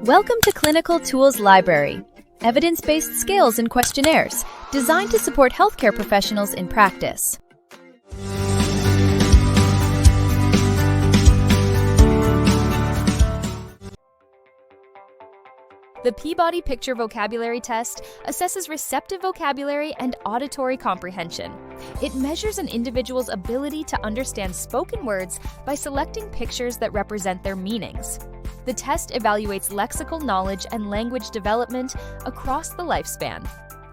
Welcome to Clinical Tools Library, evidence-based scales and questionnaires designed to support healthcare professionals in practice. The Peabody Picture Vocabulary Test assesses receptive vocabulary and auditory comprehension. It measures an individual's ability to understand spoken words by selecting pictures that represent their meanings. The test evaluates lexical knowledge and language development across the lifespan.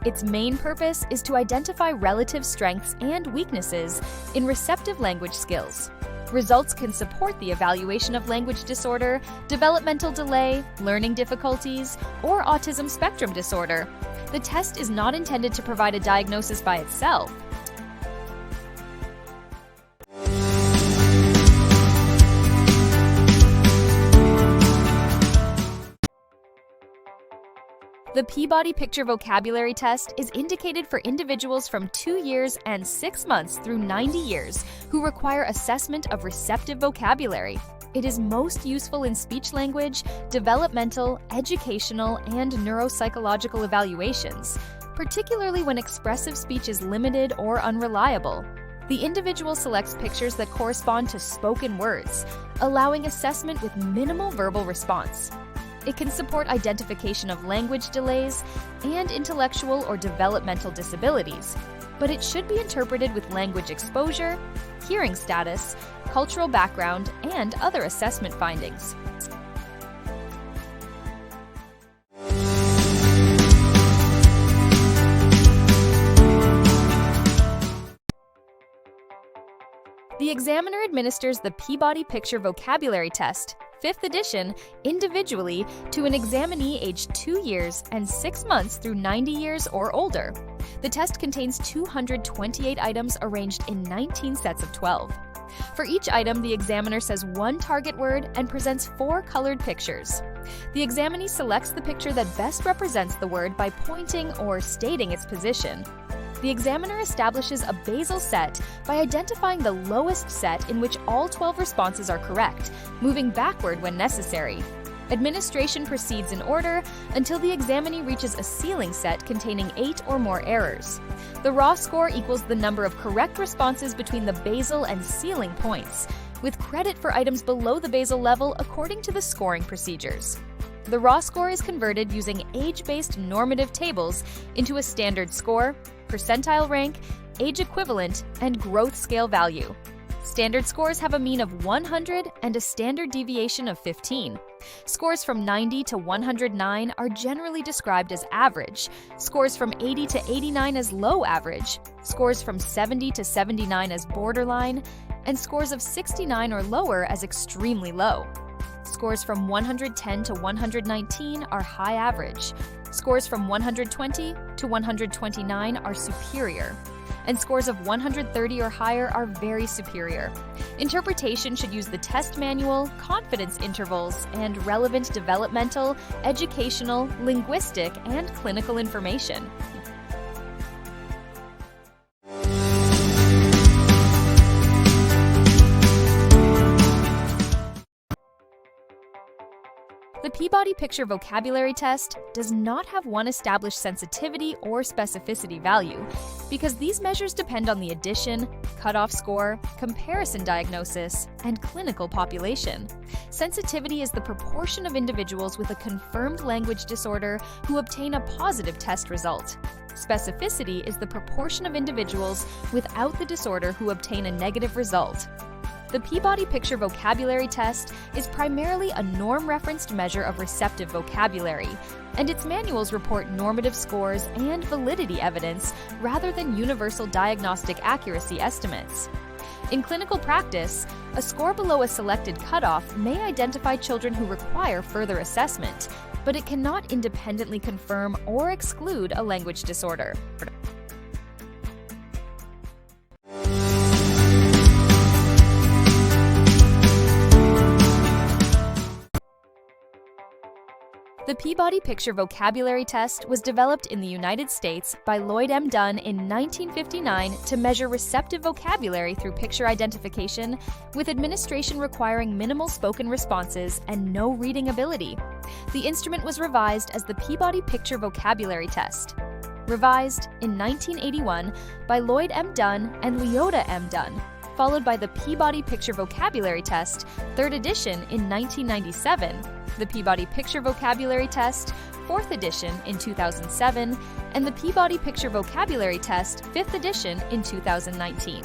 Its main purpose is to identify relative strengths and weaknesses in receptive language skills. Results can support the evaluation of language disorder, developmental delay, learning difficulties, or autism spectrum disorder. The test is not intended to provide a diagnosis by itself. The Peabody Picture Vocabulary Test is indicated for individuals from 2 years and 6 months through 90 years who require assessment of receptive vocabulary. It is most useful in speech language, developmental, educational, and neuropsychological evaluations, particularly when expressive speech is limited or unreliable. The individual selects pictures that correspond to spoken words, allowing assessment with minimal verbal response. It can support identification of language delays and intellectual or developmental disabilities, but it should be interpreted with language exposure, hearing status, cultural background, and other assessment findings. The examiner administers the Peabody Picture Vocabulary Test, 5th edition, individually to an examinee aged 2 years and 6 months through 90 years or older. The test contains 228 items arranged in 19 sets of 12. For each item, the examiner says one target word and presents 4 colored pictures. The examinee selects the picture that best represents the word by pointing or stating its position. The examiner establishes a basal set by identifying the lowest set in which all 12 responses are correct, moving backward when necessary. Administration proceeds in order until the examinee reaches a ceiling set containing 8 or more errors. The raw score equals the number of correct responses between the basal and ceiling points, with credit for items below the basal level according to the scoring procedures. The raw score is converted using age-based normative tables into a standard score, percentile rank, age equivalent, and growth scale value. Standard scores have a mean of 100 and a standard deviation of 15. Scores from 90 to 109 are generally described as average, scores from 80 to 89 as low average, scores from 70 to 79 as borderline, and scores of 69 or lower as extremely low. Scores from 110 to 119 are high average. Scores from 120 to 129 are superior, and scores of 130 or higher are very superior. Interpretation should use the test manual, confidence intervals, and relevant developmental, educational, linguistic, and clinical information. The Peabody Picture Vocabulary Test does not have one established sensitivity or specificity value because these measures depend on the addition, cutoff score, comparison diagnosis, and clinical population. Sensitivity is the proportion of individuals with a confirmed language disorder who obtain a positive test result. Specificity is the proportion of individuals without the disorder who obtain a negative result. The Peabody Picture Vocabulary Test is primarily a norm-referenced measure of receptive vocabulary, and its manuals report normative scores and validity evidence rather than universal diagnostic accuracy estimates. In clinical practice, a score below a selected cutoff may identify children who require further assessment, but it cannot independently confirm or exclude a language disorder. The Peabody Picture Vocabulary Test was developed in the United States by Lloyd M. Dunn in 1959 to measure receptive vocabulary through picture identification, with administration requiring minimal spoken responses and no reading ability. The instrument was revised as the Peabody Picture Vocabulary Test. Revised in 1981 by Lloyd M. Dunn and Leota M. Dunn, followed by the Peabody Picture Vocabulary Test, 3rd edition in 1997, the Peabody Picture Vocabulary Test, 4th edition in 2007, and the Peabody Picture Vocabulary Test, 5th edition in 2019.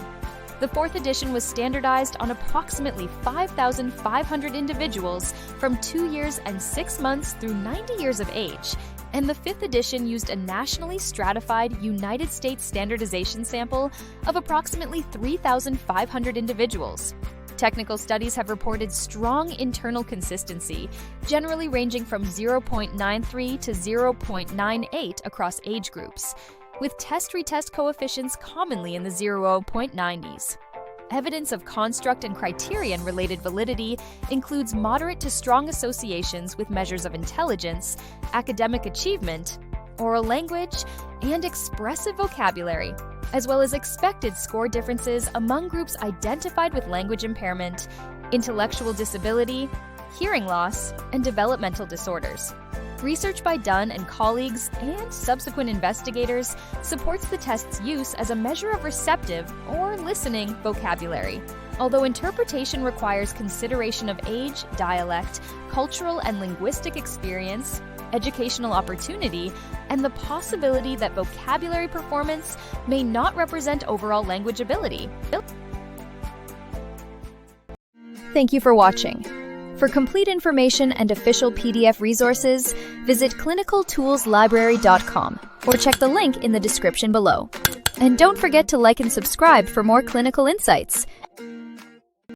The 4th edition was standardized on approximately 5,500 individuals from 2 years and 6 months through 90 years of age, and the 5th edition used a nationally stratified United States standardization sample of approximately 3,500 individuals. Technical studies have reported strong internal consistency, generally ranging from 0.93 to 0.98 across age groups, with test-retest coefficients commonly in the 0.90s. Evidence of construct and criterion-related validity includes moderate to strong associations with measures of intelligence, academic achievement, oral language, and expressive vocabulary, as well as expected score differences among groups identified with language impairment, intellectual disability, hearing loss, and developmental disorders. Research by Dunn and colleagues and subsequent investigators supports the test's use as a measure of receptive or listening vocabulary. Although interpretation requires consideration of age, dialect, cultural and linguistic experience, educational opportunity, and the possibility that vocabulary performance may not represent overall language ability. Thank you for watching. For complete information and official PDF resources, visit clinicaltoolslibrary.com or check the link in the description below. And don't forget to like and subscribe for more clinical insights.